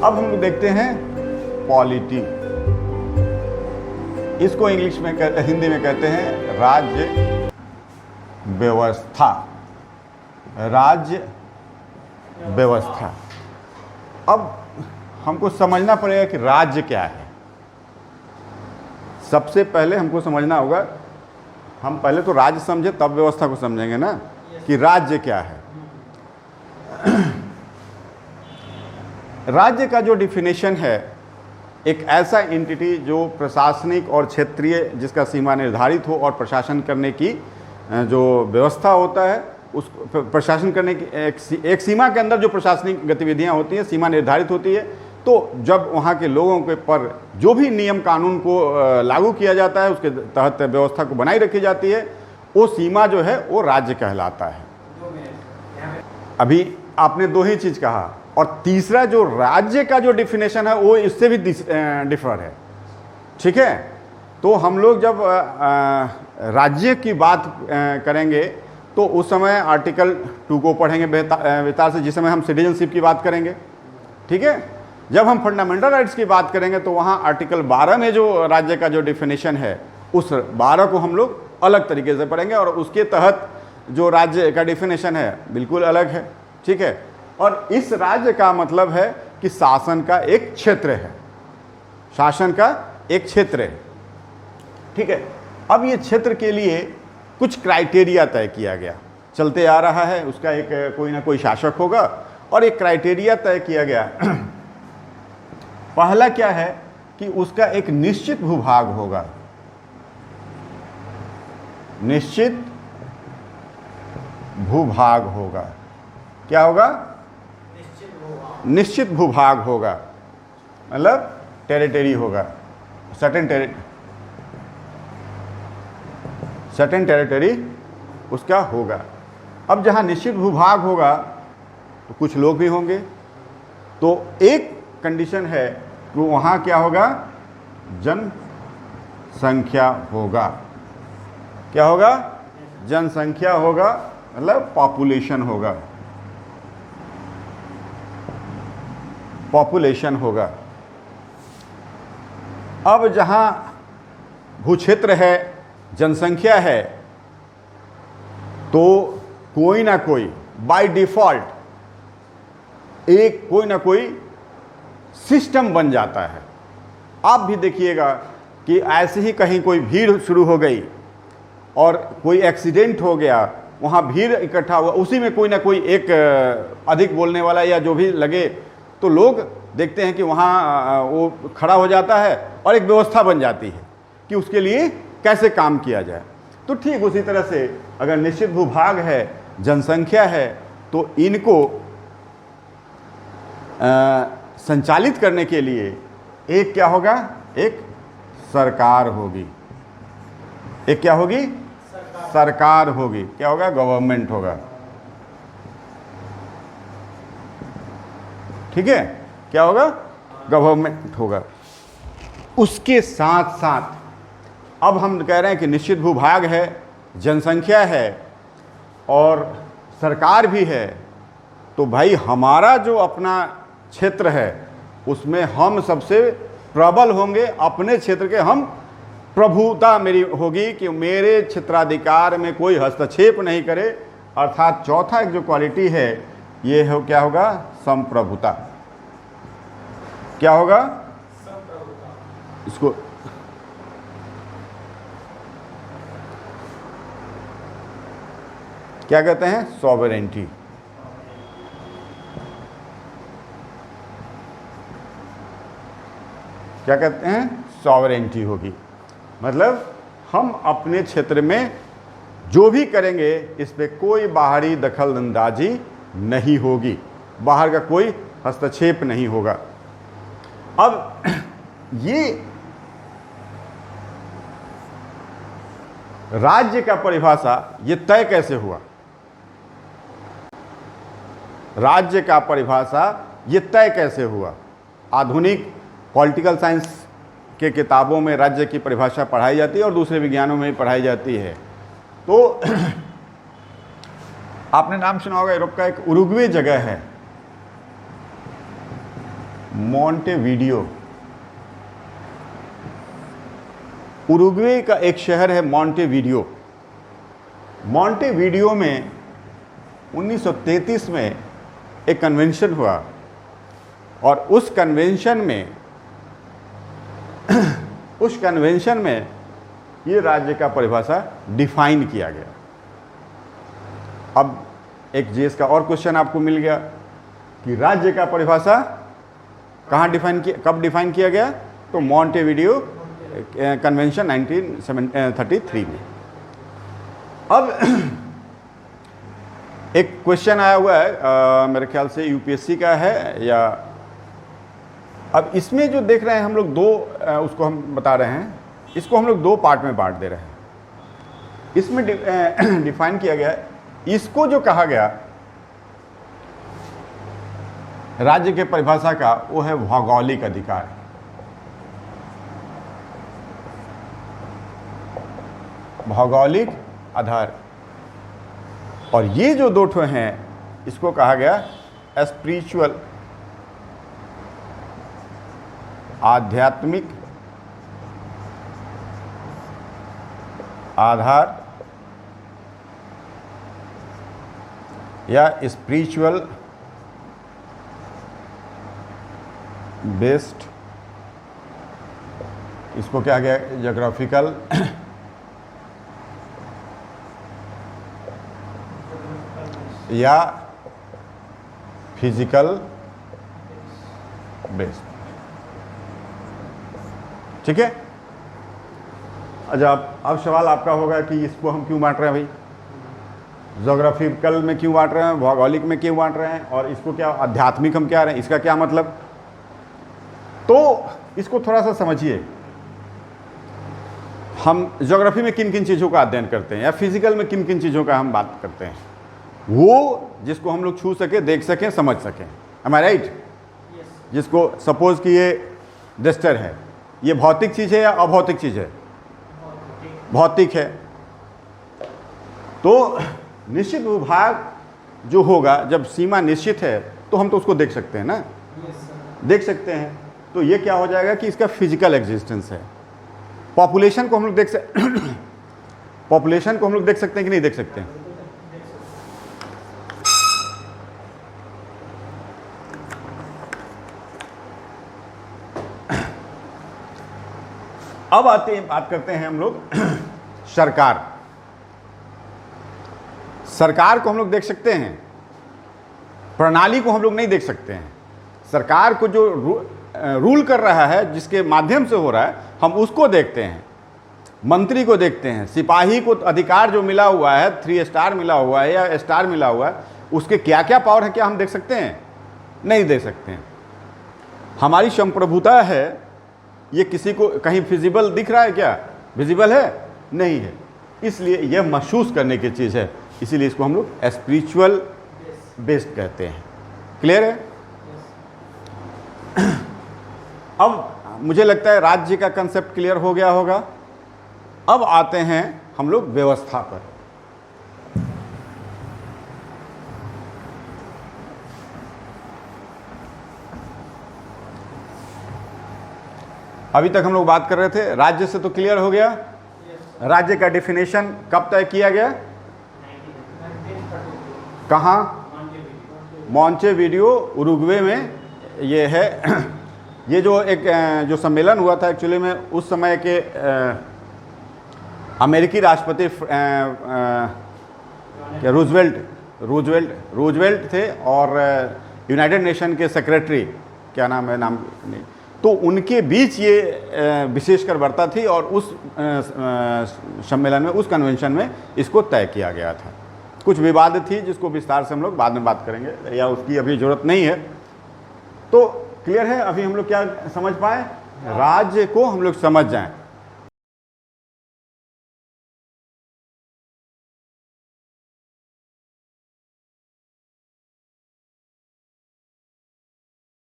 अब हम देखते हैं पॉलिटी। इसको इंग्लिश में हिंदी में कहते हैं राज्य व्यवस्था। राज्य व्यवस्था। अब हमको समझना पड़ेगा कि राज्य क्या है। सबसे पहले हमको समझना होगा, हम पहले तो राज्य समझे तब व्यवस्था को समझेंगे ना, कि राज्य क्या है। राज्य का जो डिफिनेशन है, एक ऐसा एंटिटी जो प्रशासनिक और क्षेत्रीय, जिसका सीमा निर्धारित हो और प्रशासन करने की जो व्यवस्था होता है, उस प्रशासन करने की एक सीमा के अंदर जो प्रशासनिक गतिविधियां होती हैं, सीमा निर्धारित होती है। तो जब वहाँ के लोगों के पर जो भी नियम कानून को लागू किया जाता है, उसके तहत व्यवस्था को बनाई रखी जाती है, वो सीमा जो है वो राज्य कहलाता है। अभी आपने दो ही चीज़ कहा, और तीसरा जो राज्य का जो डिफिनेशन है वो इससे भी डिफर है। ठीक है, तो हम लोग जब राज्य की बात करेंगे तो उस समय आर्टिकल 2 को पढ़ेंगे विस्तार से, जिस समय हम सिटीजनशिप की बात करेंगे। ठीक है, जब हम फंडामेंटल राइट्स की बात करेंगे तो वहाँ आर्टिकल 12 में जो राज्य का जो डिफिनेशन है, उस 12 को हम लोग अलग तरीके से पढ़ेंगे, और उसके तहत जो राज्य का डिफिनेशन है बिल्कुल अलग है। ठीक है, और इस राज्य का मतलब है कि शासन का एक क्षेत्र है, शासन का एक क्षेत्र है। ठीक है, अब ये क्षेत्र के लिए कुछ क्राइटेरिया तय किया गया, चलते आ रहा है, उसका एक कोई ना कोई शासक होगा और एक क्राइटेरिया तय किया गया। पहला क्या है कि उसका एक निश्चित भूभाग होगा, निश्चित भूभाग होगा। क्या होगा? निश्चित भूभाग होगा, मतलब टेरिटरी होगा, सर्टेन टेरिटरी उसका होगा। अब जहाँ निश्चित भूभाग होगा तो कुछ लोग भी होंगे, तो एक कंडीशन है कि वहाँ क्या होगा? जनसंख्या होगा। क्या होगा? जनसंख्या होगा, मतलब पॉपुलेशन होगा, पॉपुलेशन होगा। अब जहाँ भूक्षेत्र है, जनसंख्या है, तो कोई ना कोई बाय डिफॉल्ट एक कोई ना कोई सिस्टम बन जाता है। आप भी देखिएगा कि ऐसे ही कहीं कोई भीड़ शुरू हो गई और कोई एक्सीडेंट हो गया, वहाँ भीड़ इकट्ठा हुआ, उसी में कोई ना कोई एक अधिक बोलने वाला या जो भी लगे, तो लोग देखते हैं कि वहाँ वो खड़ा हो जाता है और एक व्यवस्था बन जाती है कि उसके लिए कैसे काम किया जाए। तो ठीक उसी तरह से अगर निश्चित भूभाग है, जनसंख्या है, तो इनको संचालित करने के लिए एक क्या होगा? एक सरकार होगी। एक क्या होगी? सरकार होगी। क्या होगा? गवर्नमेंट होगा। ठीक है, क्या होगा? गवर्नमेंट होगा। उसके साथ साथ अब हम कह रहे हैं कि निश्चित भूभाग है, जनसंख्या है और सरकार भी है, तो भाई हमारा जो अपना क्षेत्र है उसमें हम सबसे प्रबल होंगे, अपने क्षेत्र के हम प्रभुता मेरी होगी कि मेरे क्षेत्राधिकार में कोई हस्तक्षेप नहीं करे। अर्थात चौथा एक जो क्वालिटी है ये हो, क्या होगा? संप्रभुता। क्या होगा? इसको क्या कहते हैं? सॉवरेंटी। क्या कहते हैं? सॉवरेंटी होगी। मतलब हम अपने क्षेत्र में जो भी करेंगे इस पे कोई बाहरी दखल अंदाजी नहीं होगी, बाहर का कोई हस्तक्षेप नहीं होगा। अब ये राज्य का परिभाषा ये तय कैसे हुआ? राज्य का परिभाषा ये तय कैसे हुआ? आधुनिक पॉलिटिकल साइंस के किताबों में राज्य की परिभाषा पढ़ाई जाती है और दूसरे विज्ञानों में भी पढ़ाई जाती है। तो आपने नाम सुना होगा, यूरोप का एक उरुग्वे जगह है, मॉन्टेवीडियो, उरुग्वे का एक शहर है मॉन्टेवीडियो। मॉन्टेवीडियो में 1933 में एक कन्वेंशन हुआ और उस कन्वेंशन में ये राज्य का परिभाषा डिफाइन किया गया। अब एक जीएस का और क्वेश्चन आपको मिल गया कि राज्य का परिभाषा कहाँ डिफाइन किया, कब डिफाइन किया गया? तो मॉन्टेवीडियो कन्वेंशन 1933 में। अब एक क्वेश्चन आया हुआ है, मेरे ख्याल से यूपीएससी का है या, अब इसमें जो देख रहे हैं हम लोग दो, उसको हम बता रहे हैं, इसको हम लोग दो पार्ट में बांट दे रहे हैं। इसमें डिफाइन किया गया है, इसको जो कहा गया राज्य के परिभाषा का, वो है भौगोलिक अधिकार। भौगोलिक आधार। और ये जो दो ठो हैं, इसको कहा गया स्पिरिचुअल, आध्यात्मिक आधार या स्पिरिचुअल बेस्ड, इसको क्या गया ज्योग्राफिकल या फिजिकल बेस्ड। ठीक है। अच्छा, अब सवाल आपका होगा कि इसको हम क्यों बांट रहे हैं भाई, ज्योग्राफिकल में क्यों बांट रहे हैं, भौगोलिक में क्यों बांट रहे हैं, और इसको क्या आध्यात्मिक हम क्या रहे हैं, इसका क्या मतलब? तो इसको थोड़ा सा समझिए। हम ज्योग्राफी में किन किन चीज़ों का अध्ययन करते हैं या फिजिकल में किन किन चीज़ों का हम बात करते हैं, वो जिसको हम लोग छू सके, देख सकें, समझ सकें। एम आई राइट? जिसको सपोज कि ये डस्टर है, ये भौतिक चीज़ है या अभौतिक चीज़ है? भौतिक है। तो निश्चित विभाग जो होगा, जब सीमा निश्चित है तो हम तो उसको देख सकते हैं ना, देख सकते हैं। तो ये क्या हो जाएगा कि इसका फिजिकल एग्जिस्टेंस है। पॉपुलेशन को हम लोग पॉपुलेशन को हम लोग देख सकते हैं कि नहीं देख सकते हैं? अब बात करते हैं हम लोग सरकार। सरकार को हम लोग देख सकते हैं, प्रणाली को हम लोग नहीं देख सकते हैं। सरकार को जो रूल कर रहा है, जिसके माध्यम से हो रहा है, हम उसको देखते हैं। मंत्री को देखते हैं, सिपाही को अधिकार जो मिला हुआ है, 3 स्टार मिला हुआ है या स्टार मिला हुआ है, उसके क्या क्या पावर है, क्या हम देख सकते हैं? नहीं देख सकते हैं। हमारी संप्रभुता है, ये किसी को कहीं फिजिबल दिख रहा है क्या? विजिबल है? नहीं है। इसलिए यह महसूस करने की चीज़ है, इसीलिए इसको हम लोग स्पिरिचुअल बेस्ड कहते हैं। क्लियर है? अब मुझे लगता है राज्य का कंसेप्ट क्लियर हो गया होगा। अब आते हैं हम लोग व्यवस्था पर। अभी तक हम लोग बात कर रहे थे राज्य से, तो क्लियर हो गया। राज्य का डेफिनेशन कब तय किया गया? कहाँ? मॉन्टेवीडियो, उरुग्वे में ये है। ये जो एक जो सम्मेलन हुआ था एक्चुअली में, उस समय के अमेरिकी राष्ट्रपति रूजवेल्ट थे, और यूनाइटेड नेशन के सेक्रेटरी, क्या नाम है, नाम नहीं, तो उनके बीच ये विशेषकर वार्ता थी, और उस सम्मेलन में, उस कन्वेंशन में इसको तय किया गया था। कुछ विवाद थी जिसको विस्तार से हम लोग बाद में बात करेंगे, या उसकी अभी ज़रूरत नहीं है। तो क्लियर है? अभी हम लोग क्या समझ पाए? राज्य को हम लोग समझ जाएं।